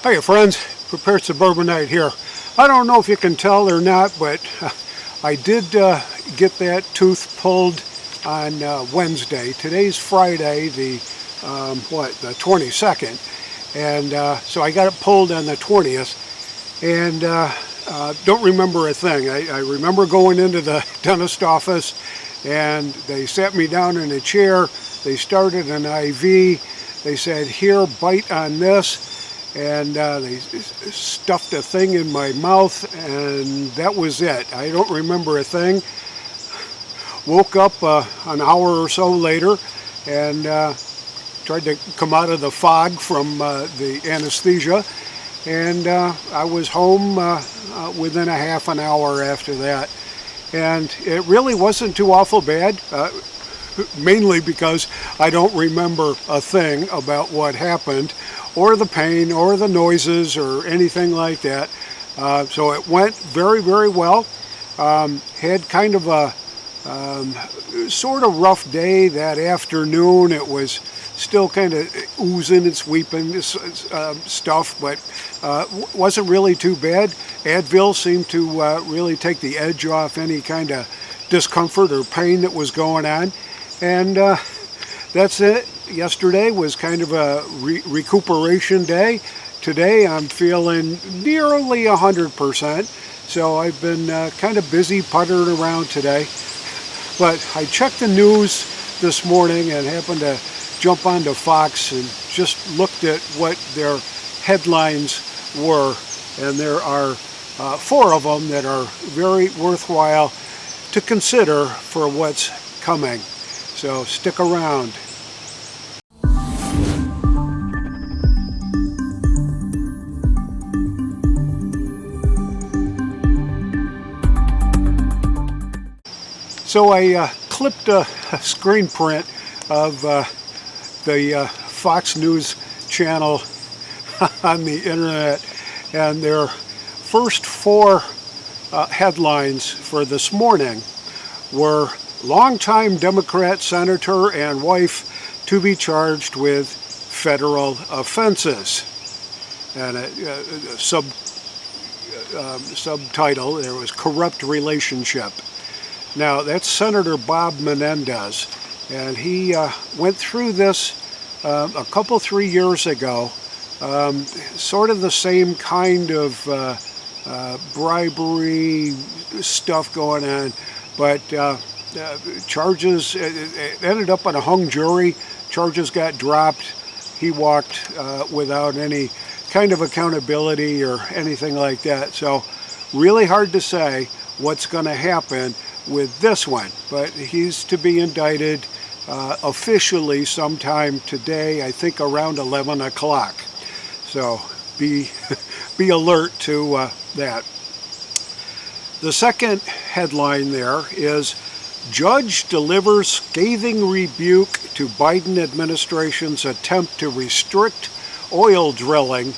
Hiya friends, Prepared Suburbanite here. I don't know if you can tell or not, but I did get that tooth pulled on Wednesday. Today's Friday, the 22nd, and so I got it pulled on the 20th, and don't remember a thing. I remember going into the dentist office, and they sat me down in a chair. They started an IV. They said, "Here, bite on this." And they stuffed a thing in my mouth, and that was it. I don't remember a thing. Woke up an hour or so later and tried to come out of the fog from the anesthesia, and I was home within a half an hour after that. And it really wasn't too awful bad, mainly because I don't remember a thing about what happened, or the pain, or the noises, or anything like that. So it went very, very well. Had kind of a sort of rough day that afternoon. It was still kind of oozing and sweeping stuff, but wasn't really too bad. Advil seemed to really take the edge off any kind of discomfort or pain that was going on. And that's it. Yesterday was kind of a recuperation day. Today I'm feeling nearly 100%. So I've been kind of busy puttering around today. But I checked the news this morning and happened to jump onto Fox and just looked at what their headlines were. And there are 4 of them that are very worthwhile to consider for what's coming. So stick around. So I clipped a screen print of the Fox News channel on the internet, and their first 4 headlines for this morning were longtime Democrat senator and wife to be charged with federal offenses. And a subtitle there was corrupt relationship. Now that's Senator Bob Menendez, and he went through this a couple, 3 years ago, sort of the same kind of bribery stuff going on, but charges, it ended up on a hung jury. Charges got dropped. He walked without any kind of accountability or anything like that. So really hard to say what's going to happen with this one, but he's to be indicted officially sometime today, I think around 11 o'clock. So be alert to that. The second headline there is Judge delivers scathing rebuke to Biden administration's attempt to restrict oil drilling,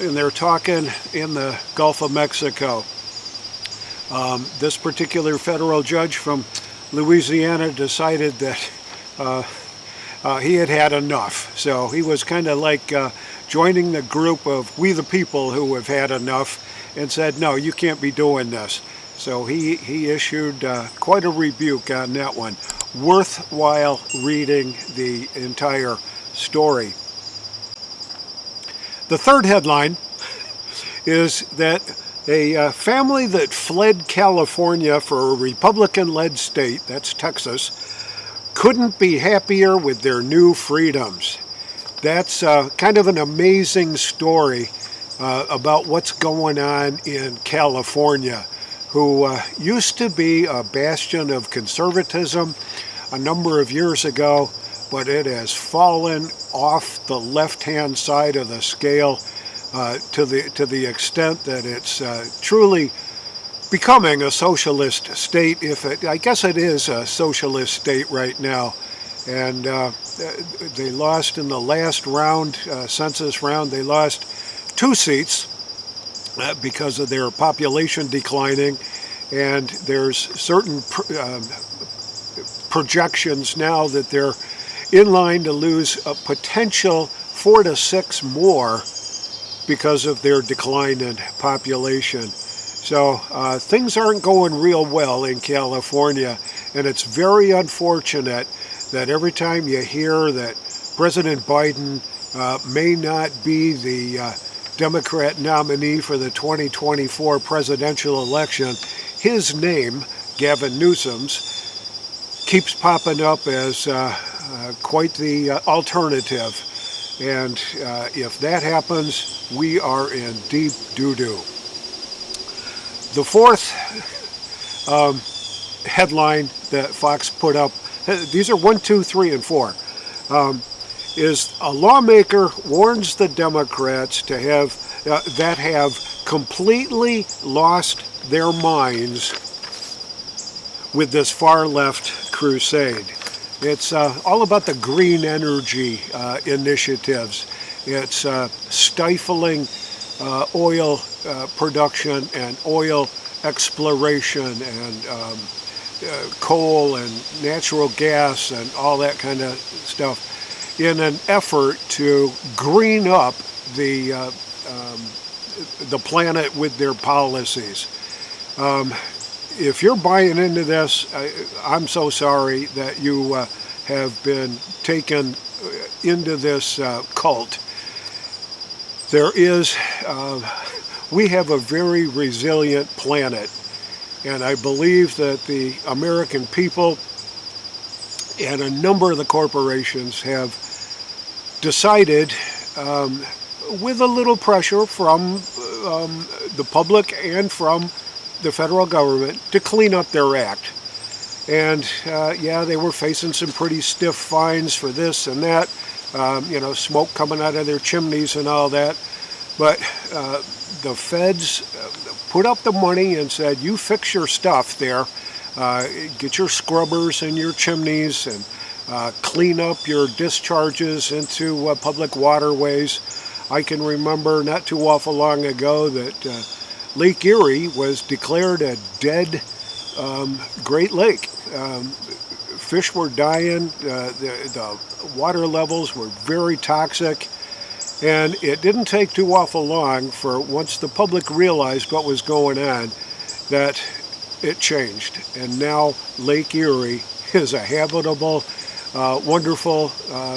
and they're talking in the Gulf of Mexico. This particular federal judge from Louisiana decided that he had had enough. So he was kind of like joining the group of we the people who have had enough and said, no, you can't be doing this. So he issued quite a rebuke on that one. Worthwhile reading the entire story. The third headline is that a family that fled California for a Republican-led state, that's Texas, couldn't be happier with their new freedoms. That's kind of an amazing story about what's going on in California, who used to be a bastion of conservatism a number of years ago, but it has fallen off the left-hand side of the scale to the extent that it's truly becoming a socialist state. I guess it is a socialist state right now. And they lost in the last round, census round, they lost 2 seats because of their population declining. And there's certain projections now that they're in line to lose a potential 4 to 6 more because of their decline in population. So things aren't going real well in California, and it's very unfortunate that every time you hear that President Biden may not be the Democrat nominee for the 2024 presidential election, his name, Gavin Newsom's, keeps popping up as quite the alternative. And if that happens, we are in deep doo-doo. The fourth headline that Fox put up, these are 1, 2, 3, and 4, is a lawmaker warns the Democrats to have that have completely lost their minds with this far left crusade. It's all about the green energy initiatives. It's stifling oil production and oil exploration and coal and natural gas and all that kind of stuff in an effort to green up the planet with their policies. If you're buying into this, I'm so sorry that you have been taken into this cult. We have a very resilient planet, and I believe that the American people and a number of the corporations have decided, with a little pressure from the public and from the federal government, to clean up their act. And yeah, they were facing some pretty stiff fines for this and that, smoke coming out of their chimneys and all that. But the feds put up the money and said, you fix your stuff there, get your scrubbers and your chimneys and clean up your discharges into public waterways. I can remember not too awful long ago that Lake Erie was declared a dead Great Lake. Fish were dying, the water levels were very toxic, and it didn't take too awful long for, once the public realized what was going on, that it changed. And now Lake Erie is a habitable, wonderful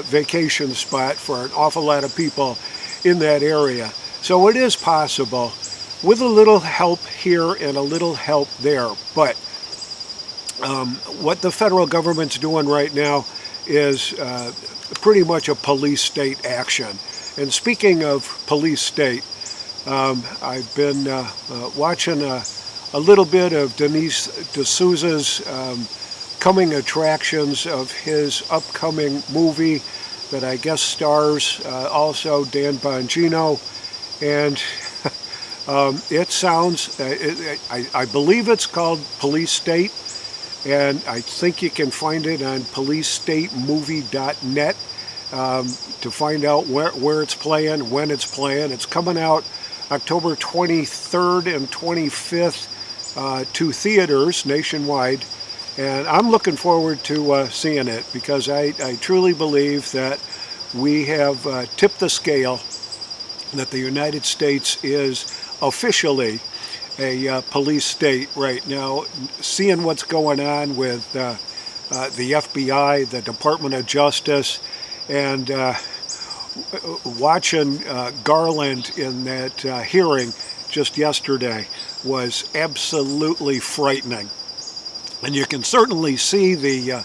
vacation spot for an awful lot of people in that area. So it is possible, with a little help here and a little help there. But what the federal government's doing right now is pretty much a police state action. And speaking of police state, I've been watching a little bit of Dinesh D'Souza's coming attractions of his upcoming movie that I guess stars also Dan Bongino. And it sounds, I believe it's called Police State, and I think you can find it on policestatemovie.net to find out where it's playing, when it's playing. It's coming out October 23rd and 25th to theaters nationwide, and I'm looking forward to seeing it, because I truly believe that we have tipped the scale, that the United States is officially a police state right now. Seeing what's going on with the FBI, the Department of Justice, and watching Garland in that hearing just yesterday was absolutely frightening. And you can certainly see the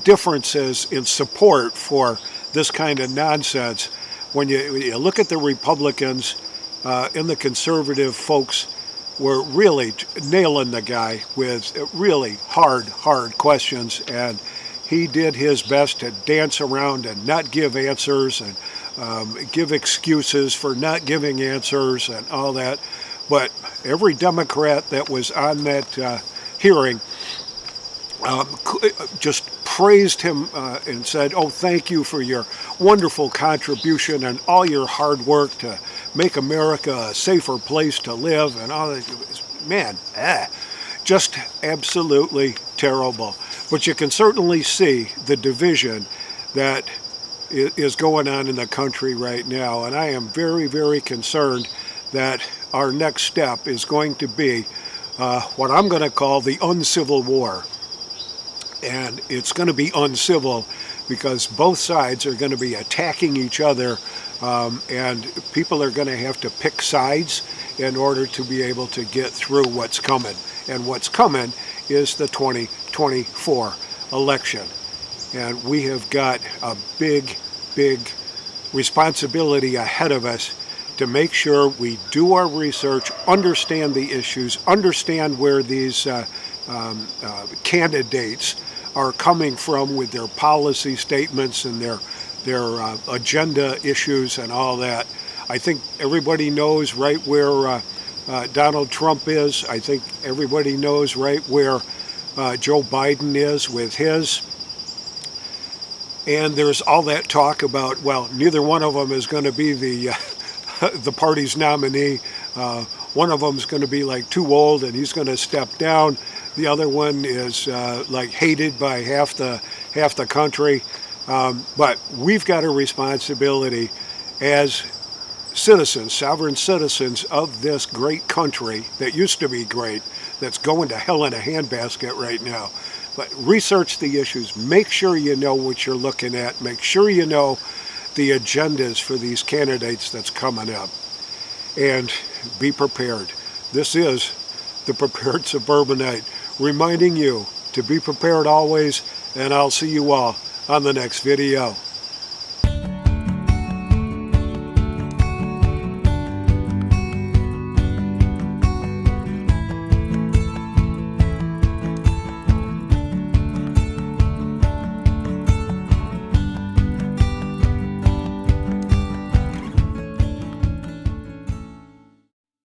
differences in support for this kind of nonsense when you look at the Republicans and the conservative folks were really nailing the guy with really hard questions, and he did his best to dance around and not give answers and give excuses for not giving answers and all that. But every Democrat that was on that hearing just praised him and said, oh, thank you for your wonderful contribution and all your hard work to make America a safer place to live and all that. Man, just absolutely terrible. But you can certainly see the division that is going on in the country right now, and I am very, very concerned that our next step is going to be what I'm going to call the uncivil war. And it's going to be uncivil because both sides are going to be attacking each other, and people are going to have to pick sides in order to be able to get through what's coming. And what's coming is the 2024 election. And we have got a big, big responsibility ahead of us to make sure we do our research, understand the issues, understand where these candidates are coming from with their policy statements and their agenda issues and all that. I think everybody knows right where Donald Trump is. I think everybody knows right where Joe Biden is with his. And there's all that talk about, well, neither one of them is going to be the the party's nominee. One of them is going to be like too old and he's going to step down. The other one is like hated by half the country. But we've got a responsibility as citizens, sovereign citizens of this great country that used to be great, that's going to hell in a handbasket right now. But research the issues. Make sure you know what you're looking at. Make sure you know the agendas for these candidates that's coming up. And be prepared. This is the Prepared Suburbanite, reminding you to be prepared always, and I'll see you all on the next video.